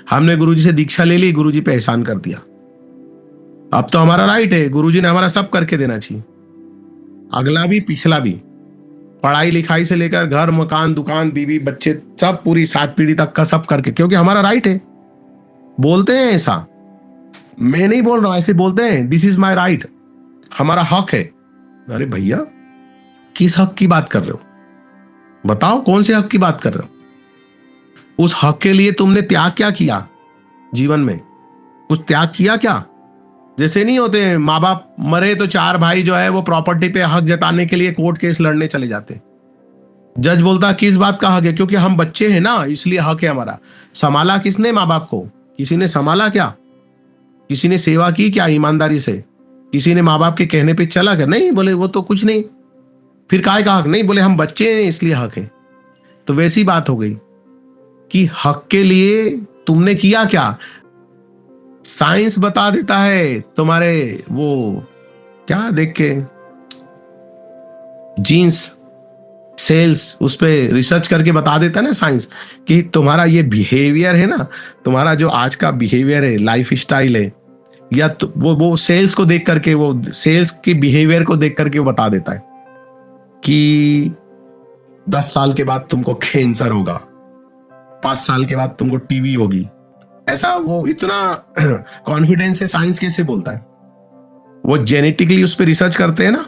हमने गुरुजी से दीक्षा ले ली, गुरुजी पे एहसान कर दिया, अब तो हमारा राइट है, गुरुजी ने हमारा सब करके देना चाहिए, अगला भी पिछला भी, पढ़ाई लिखाई से लेकर घर मकान दुकान बीवी बच्चे सब पूरी 7 पीढ़ी तक का सब करके, क्योंकि हमारा राइट है। बोलते हैं ऐसा, मैं नहीं बोल रहा हूं, ऐसे बोलते हैं दिस इज माई राइट, हमारा हक है। अरे भैया किस हक की बात कर रहे हो? बताओ कौन से हक की बात कर रहे हो? उस हक के लिए तुमने त्याग क्या किया जीवन में? कुछ त्याग किया क्या? जैसे नहीं होते हैं माँ बाप मरे तो 4 भाई जो है वो प्रॉपर्टी पे हक जताने के लिए कोर्ट केस लड़ने चले जाते, जज बोलता किस बात का हक है? क्योंकि हम बच्चे हैं ना, इसलिए हक है हमारा। संभाला किसने माँ बाप को? किसी ने संभाला क्या? किसी ने सेवा की क्या ईमानदारी से? किसी ने माँ बाप के कहने पे चला क्या? नहीं, बोले वो तो कुछ नहीं, फिर काय का हक? नहीं, बोले हम बच्चे हैं इसलिए हक है। तो वैसी बात हो गई कि हक के लिए तुमने किया क्या? साइंस बता देता है तुम्हारे वो क्या देख के, जीन्स सेल्स, उस पे रिसर्च करके बता देता है ना साइंस, कि तुम्हारा ये बिहेवियर है ना, तुम्हारा जो आज का बिहेवियर है, लाइफ स्टाइल है, या वो सेल्स को देख करके, वो सेल्स के बिहेवियर को देख करके वो बता देता है कि 10 साल के बाद तुमको कैंसर होगा, 5 साल के बाद तुमको टीवी होगी। ऐसा वो इतना कॉन्फिडेंस है, साइंस कैसे बोलता है? वो जेनेटिकली उस पर रिसर्च करते हैं ना,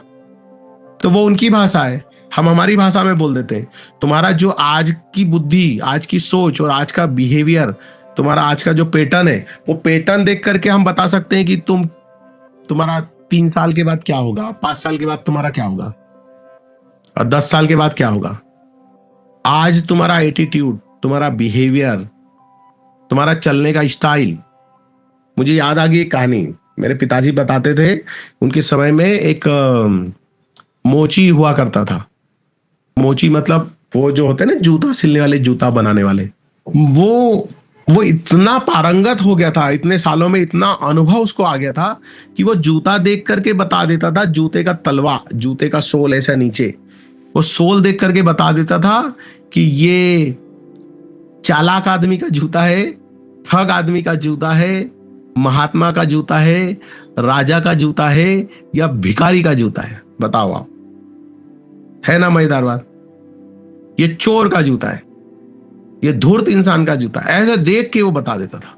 तो वो उनकी भाषा है, हम हमारी भाषा में बोल देते हैं। तुम्हारा जो आज की बुद्धि, आज की सोच और आज का बिहेवियर, तुम्हारा आज का जो पैटर्न है, वो पैटर्न देख करके हम बता सकते हैं कि तुम्हारा 3 साल के बाद क्या होगा, 5 साल के बाद तुम्हारा क्या होगा, और 10 साल के बाद क्या होगा। आज तुम्हारा एटीट्यूड, तुम्हारा बिहेवियर, तुम्हारा चलने का स्टाइल। मुझे याद आ गई एक कहानी, मेरे पिताजी बताते थे, उनके समय में एक मोची हुआ करता था। मोची मतलब वो जो होते हैं ना जूता सिलने वाले, जूता बनाने वाले, वो इतना पारंगत हो गया था, इतने सालों में इतना अनुभव उसको आ गया था कि वो जूता देख करके बता देता था, जूते का तलवा, जूते का सोल ऐसा नीचे, वो सोल देख करके बता देता था कि ये चालाक आदमी का जूता है, ठग आदमी का जूता है, महात्मा का जूता है, राजा का जूता है, या भिखारी का जूता है। बताओ आप, है ना मजेदार बात? ये चोर का जूता है, ये धूर्त इंसान का जूता है, ऐसे देख के वो बता देता था।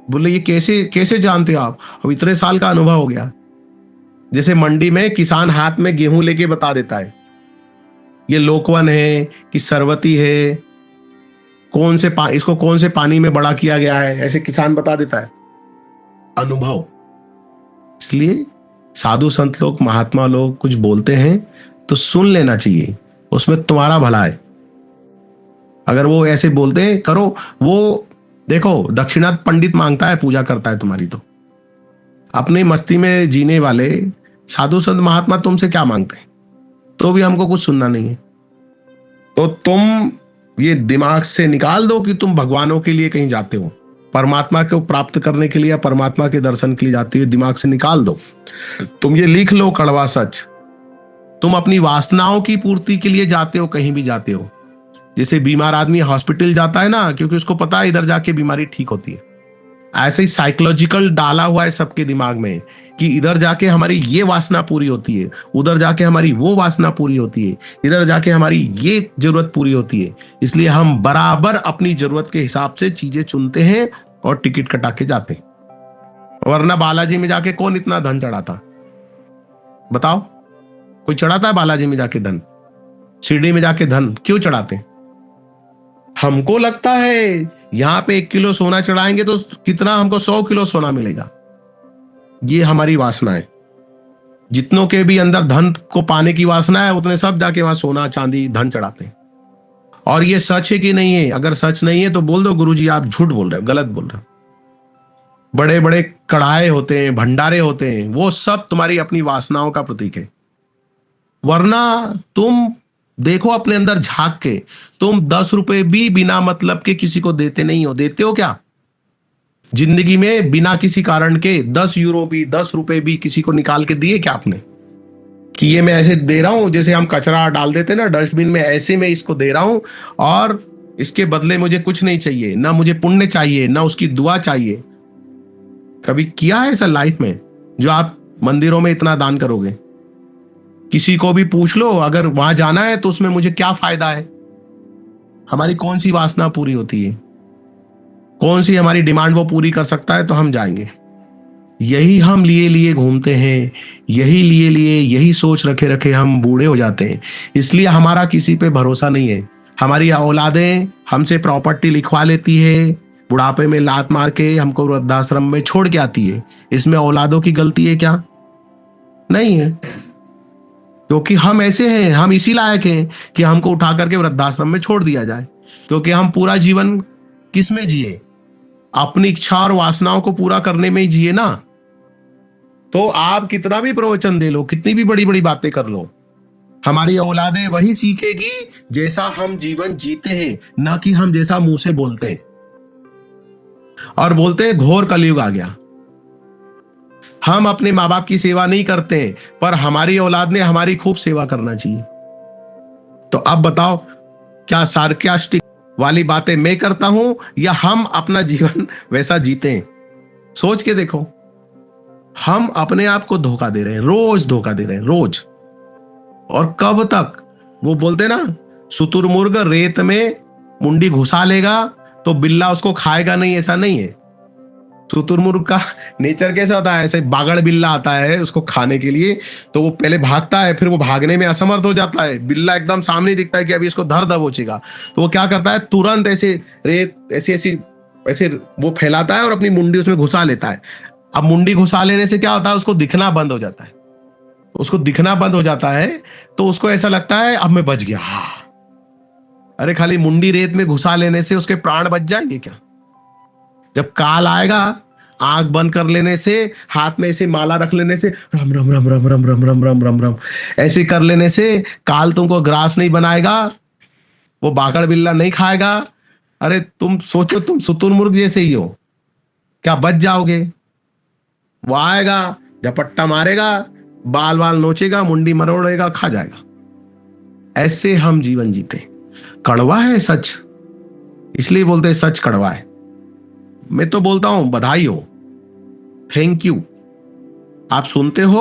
बोले ये कैसे जानते हो आप? अब इतने साल का अनुभव हो गया। जैसे मंडी में किसान हाथ में गेहूं लेके बता देता है ये लोकवन है कि सरवती है, इसको कौन से पानी में बड़ा किया गया है, ऐसे किसान बता देता है। अनुभव। इसलिए साधु संत लोग, महात्मा लोग कुछ बोलते हैं तो सुन लेना चाहिए, उसमें तुम्हारा भला है। अगर वो ऐसे बोलते हैं करो, वो देखो दक्षिणा पंडित मांगता है, पूजा करता है तुम्हारी, तो अपनी मस्ती में जीने वाले साधु संत महात्मा तुमसे क्या मांगते हैं? तो भी हमको कुछ सुनना नहीं है। तो तुम ये दिमाग से निकाल दो कि तुम भगवानों के लिए कहीं जाते हो, परमात्मा को प्राप्त करने के लिए या परमात्मा के दर्शन के लिए जाते हो, दिमाग से निकाल दो। तुम ये लिख लो कड़वा सच, तुम अपनी वासनाओं की पूर्ति के लिए जाते हो, कहीं भी जाते हो। जैसे बीमार आदमी हॉस्पिटल जाता है ना, क्योंकि उसको पता है इधर जाके बीमारी ठीक होती है। ऐसे ही साइकोलॉजिकल डाला हुआ है सबके दिमाग में कि इधर जाके हमारी ये वासना पूरी होती है, उधर जाके हमारी वो वासना पूरी होती है, इधर जाके हमारी ये जरूरत पूरी होती है। इसलिए हम बराबर अपनी जरूरत के हिसाब से चीजें चुनते हैं और टिकट कटा के जाते हैं। वरना बालाजी में जाके कौन इतना धन चढ़ाता? बताओ, कोई चढ़ाता है बालाजी में जाके धन? शिरडी में जाके धन क्यों चढ़ाते? हमको लगता है यहां पे 1 किलो सोना चढ़ाएंगे तो कितना हमको 100 किलो सोना मिलेगा। ये हमारी वासना है। जितनों के भी अंदर धन को पाने की वासना है, उतने सब जाके वहां सोना चांदी धन चढ़ाते हैं। और ये सच है कि नहीं है? अगर सच नहीं है तो बोल दो गुरुजी आप झूठ बोल रहे हो, गलत बोल रहे हो। बड़े बड़े कढ़ाए होते हैं, भंडारे होते हैं, वो सब तुम्हारी अपनी वासनाओं का प्रतीक है। वरना तुम देखो अपने अंदर झांक के, तुम 10 रुपए भी बिना मतलब के किसी को देते नहीं हो। देते हो क्या जिंदगी में? बिना किसी कारण के 10 यूरो भी, 10 रुपए भी किसी को निकाल के दिए क्या आपने? कि ये मैं ऐसे दे रहा हूं, जैसे हम कचरा डाल देते ना डस्टबिन में, ऐसे मैं इसको दे रहा हूं और इसके बदले मुझे कुछ नहीं चाहिए, ना मुझे पुण्य चाहिए, ना उसकी दुआ चाहिए। कभी किया है ऐसा लाइफ में जो आप मंदिरों में इतना दान करोगे? किसी को भी पूछ लो, अगर वहां जाना है तो उसमें मुझे क्या फायदा है? हमारी कौन सी वासना पूरी होती है? कौन सी हमारी डिमांड वो पूरी कर सकता है तो हम जाएंगे। यही हम लिए लिए घूमते हैं, यही लिए लिए यही सोच रखे रखे हम बूढ़े हो जाते हैं। इसलिए हमारा किसी पे भरोसा नहीं है। हमारी औलादें हमसे प्रॉपर्टी लिखवा लेती है, बुढ़ापे में लात मार के हमको वृद्धाश्रम में छोड़ के आती है। इसमें औलादों की गलती है क्या? नहीं है, क्योंकि हम ऐसे हैं, हम इसी लायक हैं कि हमको उठा करके वृद्धाश्रम में छोड़ दिया जाए। क्योंकि हम पूरा जीवन किस में जिए? अपनी इच्छा और वासनाओं को पूरा करने में ही जिए ना। तो आप कितना भी प्रवचन दे लो, कितनी भी बड़ी बड़ी बातें कर लो, हमारी औलादें वही सीखेगी जैसा हम जीवन जीते हैं, ना कि हम जैसा मुंह से बोलते हैं। और बोलते हैं घोर कलयुग आ गया। हम अपने माँ बाप की सेवा नहीं करते, पर हमारी औलाद ने हमारी खूब सेवा करना चाहिए। तो अब बताओ, क्या सार्कास्टिक वाली बातें मैं करता हूं या हम अपना जीवन वैसा जीते हैं? सोच के देखो। हम अपने आप को धोखा दे रहे हैं, रोज धोखा दे रहे हैं, रोज। और कब तक? वो बोलते ना, शुतुरमुर्ग रेत में मुंडी घुसा लेगा तो बिल्ला उसको खाएगा नहीं, ऐसा नहीं है। शुतुरमुर्ग का नेचर कैसा होता है? ऐसे बागड़ बिल्ला आता है उसको खाने के लिए, तो वो पहले भागता है, फिर वो भागने में असमर्थ हो जाता है। बिल्ला एकदम सामने दिखता है कि अभी इसको धर दबोचेगा, तो वो क्या करता है, तुरंत ऐसे रेत ऐसे ऐसे ऐसे वो फैलाता है और अपनी मुंडी उसमें घुसा लेता है। अब मुंडी घुसा लेने से क्या होता है, उसको दिखना बंद हो जाता है। उसको दिखना बंद हो जाता है तो उसको ऐसा लगता है अब मैं बच गया। अरे खाली मुंडी रेत में घुसा लेने से उसके प्राण बच जाएंगे क्या? जब काल आएगा, आंख बंद कर लेने से, हाथ में ऐसे माला रख लेने से, रम रम रम रम रम रम रम रम रम रम ऐसे कर लेने से काल तुमको ग्रास नहीं बनाएगा, वो बागड़ बिल्ला नहीं खाएगा। अरे तुम सोचो, तुम शुतुरमुर्ग जैसे ही हो, क्या बच जाओगे? वो आएगा, झपट्टा मारेगा, बाल बाल नोचेगा, मुंडी मरोड़ेगा, खा जाएगा। ऐसे हम जीवन जीते। कड़वा है सच, इसलिए बोलते हैं सच कड़वा है। मैं तो बोलता हूं बधाई हो, थैंक यू। आप सुनते हो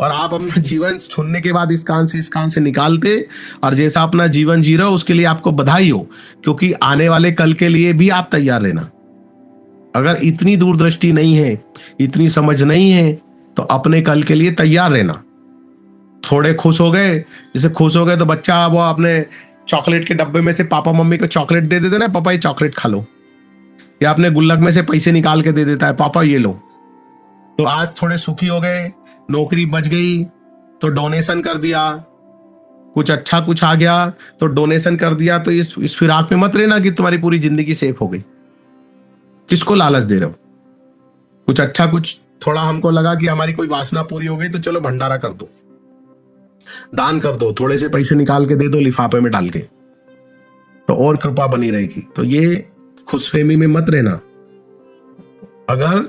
और आप अपना जीवन सुनने के बाद इस कान से निकालते और जैसा अपना जीवन जी रहे हो उसके लिए आपको बधाई हो। क्योंकि आने वाले कल के लिए भी आप तैयार रहना। अगर इतनी दूरदृष्टि नहीं है, इतनी समझ नहीं है, तो अपने कल के लिए तैयार रहना। थोड़े खुश हो गए, जैसे खुश हो गए तो बच्चा वो अपने चॉकलेट के डब्बे में से पापा मम्मी को चॉकलेट दे देते ना, पापा ये चॉकलेट खा लो, या अपने गुल्लक में से पैसे निकाल के दे देता है, पापा ये लो। तो आज थोड़े सुखी हो गए, नौकरी बच गई तो डोनेशन कर दिया, कुछ अच्छा कुछ आ गया तो डोनेशन कर दिया। तो इस फिराक में मत रहना कि तुम्हारी पूरी जिंदगी सेफ हो गई। किसको लालच दे रहे हो? कुछ अच्छा, कुछ थोड़ा हमको लगा कि हमारी कोई वासना पूरी हो गई तो चलो भंडारा कर दो, दान कर दो, थोड़े से पैसे निकाल के दे दो लिफाफे में डाल के, तो और कृपा बनी रहेगी। तो ये खुशफहमी में मत रहना। अगर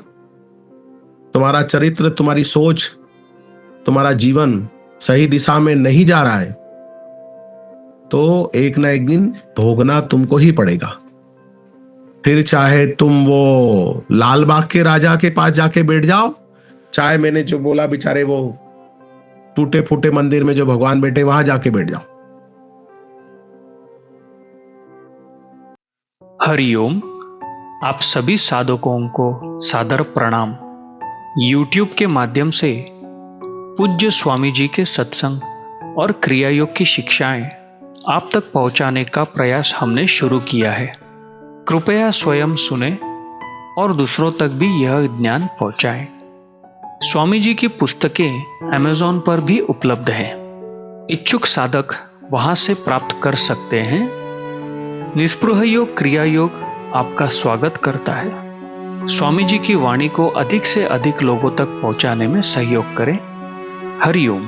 तुम्हारा चरित्र, तुम्हारी सोच, तुम्हारा जीवन सही दिशा में नहीं जा रहा है तो एक ना एक दिन भोगना तुमको ही पड़ेगा। फिर चाहे तुम वो लाल बाग के राजा के पास जाके बैठ जाओ, चाहे मैंने जो बोला बेचारे वो टूटे फूटे मंदिर में जो भगवान बैठे वहां जाके बैठ जाओ। हरिओम। आप सभी साधकों को सादर प्रणाम। YouTube के माध्यम से पूज्य स्वामी जी के सत्संग और क्रिया योग की शिक्षाएं आप तक पहुंचाने का प्रयास हमने शुरू किया है। कृपया स्वयं सुने और दूसरों तक भी यह ज्ञान पहुंचाएं। स्वामी जी की पुस्तकें Amazon पर भी उपलब्ध है। इच्छुक साधक वहां से प्राप्त कर सकते हैं। निस्पृह योग क्रिया योग आपका स्वागत करता है। स्वामी जी की वाणी को अधिक से अधिक लोगों तक पहुंचाने में सहयोग करें। हरिओम।